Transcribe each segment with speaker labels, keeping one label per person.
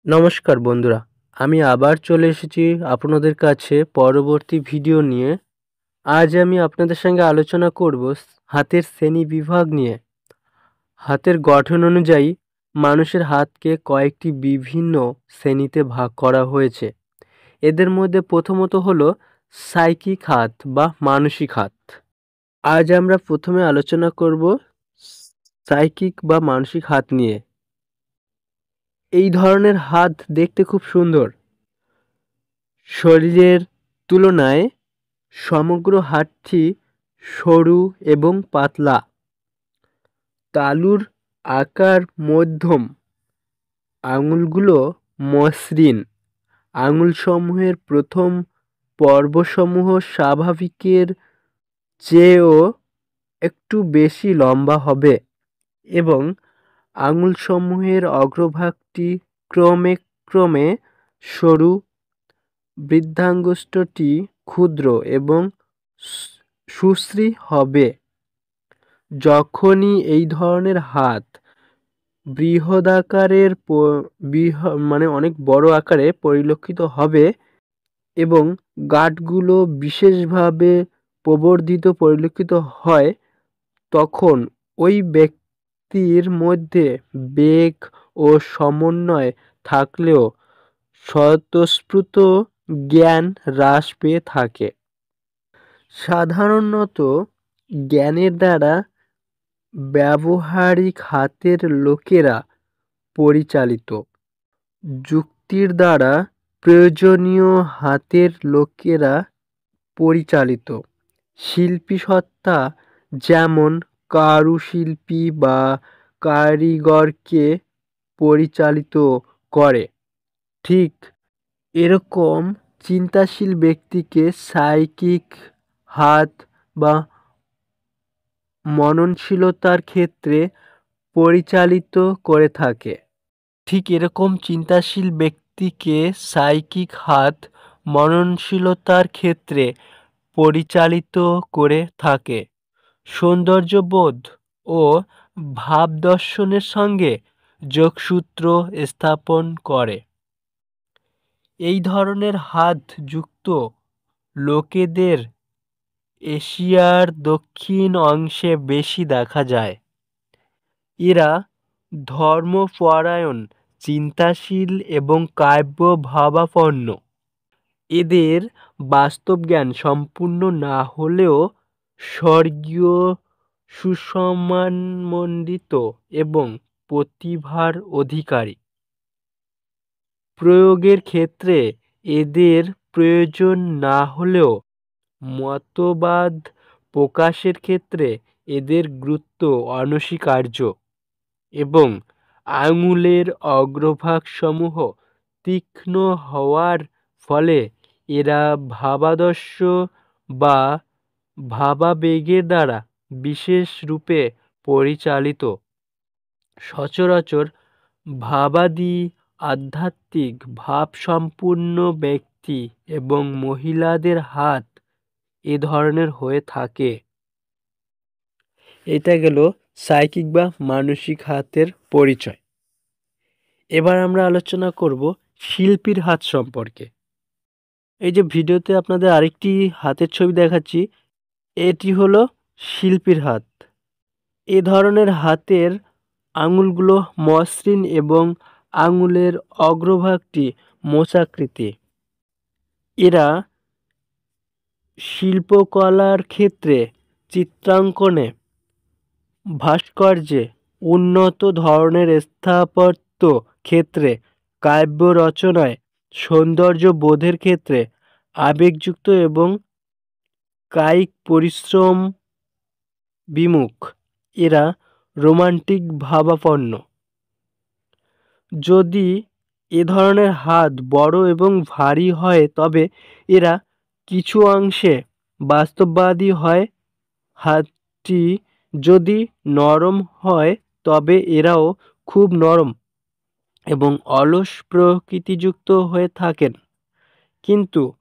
Speaker 1: নমস্কার বন্ধুরা, আমি আবার চলে এসেছি আপনাদের কাছে পরবর্তী ভিডিও নিয়ে। আজ আমি আপনাদের সঙ্গে আলোচনা করব হাতের শ্রেণীবিভাগ নিয়ে। হাতের গঠন অনুযায়ী মানুষের হাতকে কয়েকটি বিভিন্ন শ্রেণীতে ভাগ করা হয়েছে। এদের মধ্যে প্রথমত হলো সাইকিক হাত বা মানসিক হাত। আজ আমরা প্রথমে আলোচনা করব সাইকিক বা মানসিক হাত নিয়ে। এই ধরনের হাত দেখতে খুব সুন্দর। শরীরের তুলনায় সমগ্র হাতটি সরু এবং পাতলা। তালুর আকার মধ্যম। আঙুলগুলো মসৃণ। আঙুলসমূহের প্রথম পর্বসমূহ স্বাভাবিকের চেয়েও একটু বেশি লম্বা হবে এবং আঙুলসমূহের অগ্রভাগটি ক্রমে ক্রমে সরু। বৃদ্ধাঙ্গুষ্ঠটি ক্ষুদ্র এবং সুশ্রী হবে। যখনই এই ধরনের হাত বৃহদাকারের অনেক বড় আকারে পরিলক্ষিত হবে এবং গাঁটগুলো বিশেষভাবে প্রবর্ধিত পরিলক্ষিত হয়, তখন ওই ব্যক্তির মধ্যে বেগ ও সমন্বয় থাকলেও স্বতঃস্ফূর্ত জ্ঞান হ্রাস পেয়ে থাকে। সাধারণত জ্ঞানের দ্বারা ব্যবহারিক হাতের লোকেরা পরিচালিত। যুক্তির দ্বারা প্রয়োজনীয় হাতের লোকেরা পরিচালিত। শিল্পী সত্তা যেমন কারুশিল্পী বা কারিগরকে পরিচালিত করে, ঠিক এরকম চিন্তাশীল ব্যক্তিকে সাইকিক হাত বা মননশীলতার ক্ষেত্রে পরিচালিত করে থাকে। ঠিক এরকম চিন্তাশীল ব্যক্তিকে সাইকিক হাত মননশীলতার ক্ষেত্রে পরিচালিত করে থাকে। সৌন্দর্যবোধ ও ভাবদর্শনের সঙ্গে যোগসূত্র স্থাপন করে। এই ধরনের হাত যুক্ত লোকেদের এশিয়ার দক্ষিণ অংশে বেশি দেখা যায়। এরা ধর্মপরায়ণ, চিন্তাশীল এবং কাব্য ভাবাপন্ন। এদের বাস্তবজ্ঞান সম্পূর্ণ না হলেও স্বর্গীয় সুসম্মানমণ্ডিত এবং প্রতিভার অধিকারী। প্রয়োগের ক্ষেত্রে এদের প্রয়োজন না হলেও মতবাদ প্রকাশের ক্ষেত্রে এদের গুরুত্ব অনস্বীকার্য এবং আঙুলের অগ্রভাগসমূহ তীক্ষ্ণ হওয়ার ফলে এরা ভাবাদর্শ বা ভাবাবেগের দ্বারা বিশেষ রূপে পরিচালিত। সচরাচর ভাবাদি, আধ্যাত্মিক ভাবসম্পন্ন ব্যক্তি এবং মহিলাদের হাত এ ধরনের হয়ে থাকে। এটা গেল সাইকিক বা মানসিক হাতের পরিচয়। এবার আমরা আলোচনা করব শিল্পীর হাত সম্পর্কে। এই যে ভিডিওতে আপনাদের আরেকটি হাতের ছবি দেখাচ্ছি, এটি হলো শিল্পীর হাত। এ ধরনের হাতের আঙুলগুলো মসৃণ এবং আঙুলের অগ্রভাগটি মোচাকৃতি। এরা শিল্পকলার ক্ষেত্রে, চিত্রাঙ্কনে, ভাস্কর্যে, উন্নত ধরনের স্থাপত্য ক্ষেত্রে, কাব্য রচনায়, সৌন্দর্য বোধের ক্ষেত্রে আবেগযুক্ত এবং কায়িক পরিশ্রম বিমুখ। এরা রোমান্টিক ভাবাপন্ন। যদি এ ধরনের হাত বড় এবং ভারী হয় তবে এরা কিছু অংশে বাস্তববাদী হয়। হাতটি যদি নরম হয় তবে এরাও খুব নরম এবং অলস প্রকৃতিযুক্ত হয়ে থাকেন। কিন্তু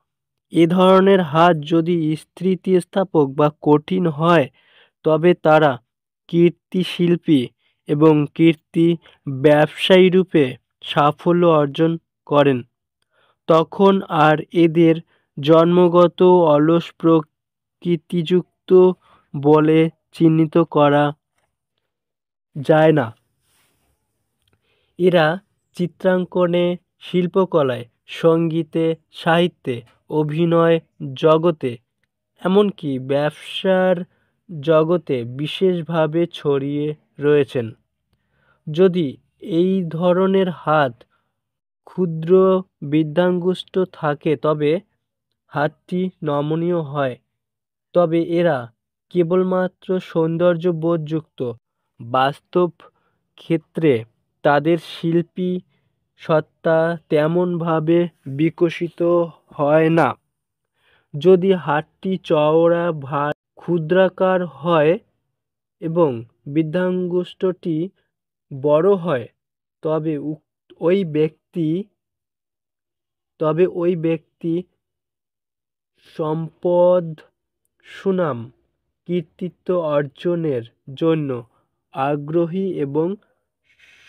Speaker 1: এ ধরনের হাত যদি স্থিতিস্থাপক বা কঠিন হয় তবে তারা কীর্তিশিল্পী এবং কীর্তি ব্যবসায়ী রূপে সাফল্য অর্জন করেন, তখন আর এদের জন্মগত অলস প্রকৃতিযুক্ত বলে চিহ্নিত করা যায় না। এরা চিত্রাঙ্কনে, শিল্পকলায়, সঙ্গীতে, সাহিত্যে, অভিনয় জগতে, এমনকি ব্যবসার জগতে বিশেষভাবে ছড়িয়ে রয়েছেন। যদি এই ধরনের হাত ক্ষুদ্র বৃদ্ধাঙ্গুষ্ঠ থাকে তবে হাতটি নমনীয় হয়, তবে এরা কেবলমাত্র সৌন্দর্যবোধযুক্ত। বাস্তব ক্ষেত্রে তাদের শিল্পী সত্তা তেমনভাবে বিকশিত হয় না। যদি হাতটি চওড়া ক্ষুদ্রাকার হয় এবং বৃদ্ধাঙ্গুষ্ঠটি বড় হয়, তবে ওই ব্যক্তি সম্পদ, সুনাম, কৃতিত্ব অর্জনের জন্য আগ্রহী এবং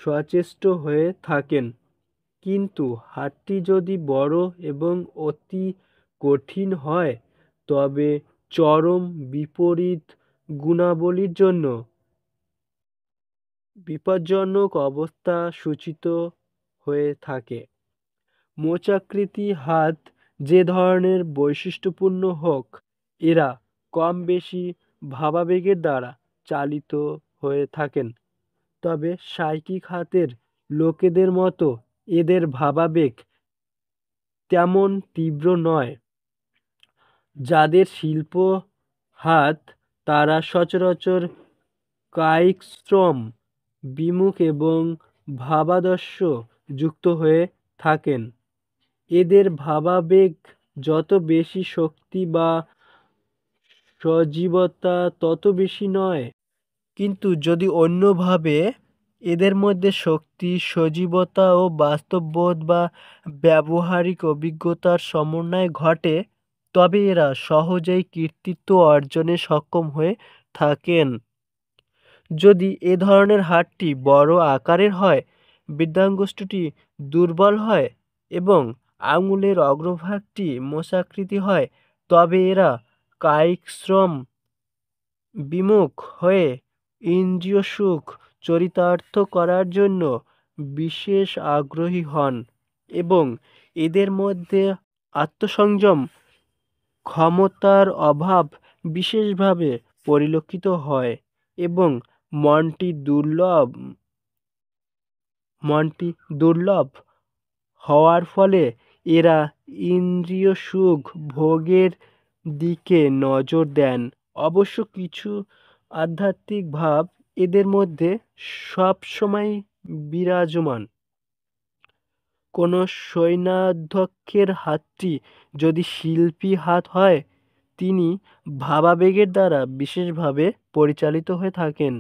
Speaker 1: সচেষ্ট হয়ে থাকেন। কিন্তু হাতটি যদি বড় এবং অতি কঠিন হয়, তবে চরম বিপরীত গুণাবলীর জন্য বিপজ্জনক অবস্থা সূচিত হয়ে থাকে। মোচাকৃতি হাত যে ধরনের বৈশিষ্ট্যপূর্ণ হোক, এরা কম বেশি ভাবাবেগের দ্বারা চালিত হয়ে থাকেন। তবে সাইকিক হাতের লোকেদের মতো এদের ভাবাবেগ তেমন তীব্র নয়। যাদের শিল্প হাত, তারা সচরাচর কায়িক শ্রম বিমুখ এবং ভাবাদর্শ যুক্ত হয়ে থাকেন। এদের ভাবাবেগ যত বেশি, শক্তি বা সজীবতা তত বেশি নয়। কিন্তু যদি অন্যভাবে এদের মধ্যে শক্তি, সজীবতা ও বাস্তববোধ বা ব্যবহারিক অভিজ্ঞতার সমন্বয় ঘটে, তবে এরা সহজেই কৃতিত্ব অর্জনে সক্ষম হয়ে থাকেন। যদি এ ধরনের হাতটি বড় আকারের হয়, বৃদ্ধাঙ্গুষ্ঠটি দুর্বল হয় এবং আঙুলের অগ্রভাগটি মোচাকৃতি হয়, তবে এরা কায়িক শ্রম বিমুখ হয়ে ইন্দ্রিয় সুখ চরিতার্থ করার জন্য বিশেষ আগ্রহী হন এবং এদের মধ্যে আত্মসংযম ক্ষমতার অভাব বিশেষভাবে পরিলক্ষিত হয় এবং মনটি দুর্লভ হওয়ার ফলে এরা ইন্দ্রিয় সুখ ভোগের দিকে নজর দেন। অবশ্য কিছু আধ্যাত্মিক ভাব এদের মধ্যে সবসময় বিরাজমান। কোনো সৈন্যাধ্যক্ষের হাতটি যদি শিল্পী হাত হয়, তিনি ভাবাবেগের দ্বারা বিশেষভাবে পরিচালিত হয়ে থাকেন।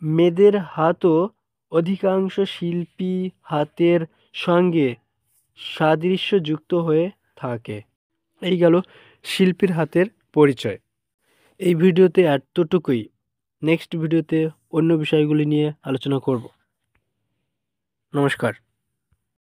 Speaker 1: মেয়েদের হাতও অধিকাংশ শিল্পী হাতের সঙ্গে সাদৃশ্যযুক্ত হয়ে থাকে। এই গেল শিল্পীর হাতের পরিচয়। এই ভিডিওতে এতটুকুই। নেক্সট ভিডিওতে অন্য বিষয়গুলি নিয়ে আলোচনা করব। নমস্কার।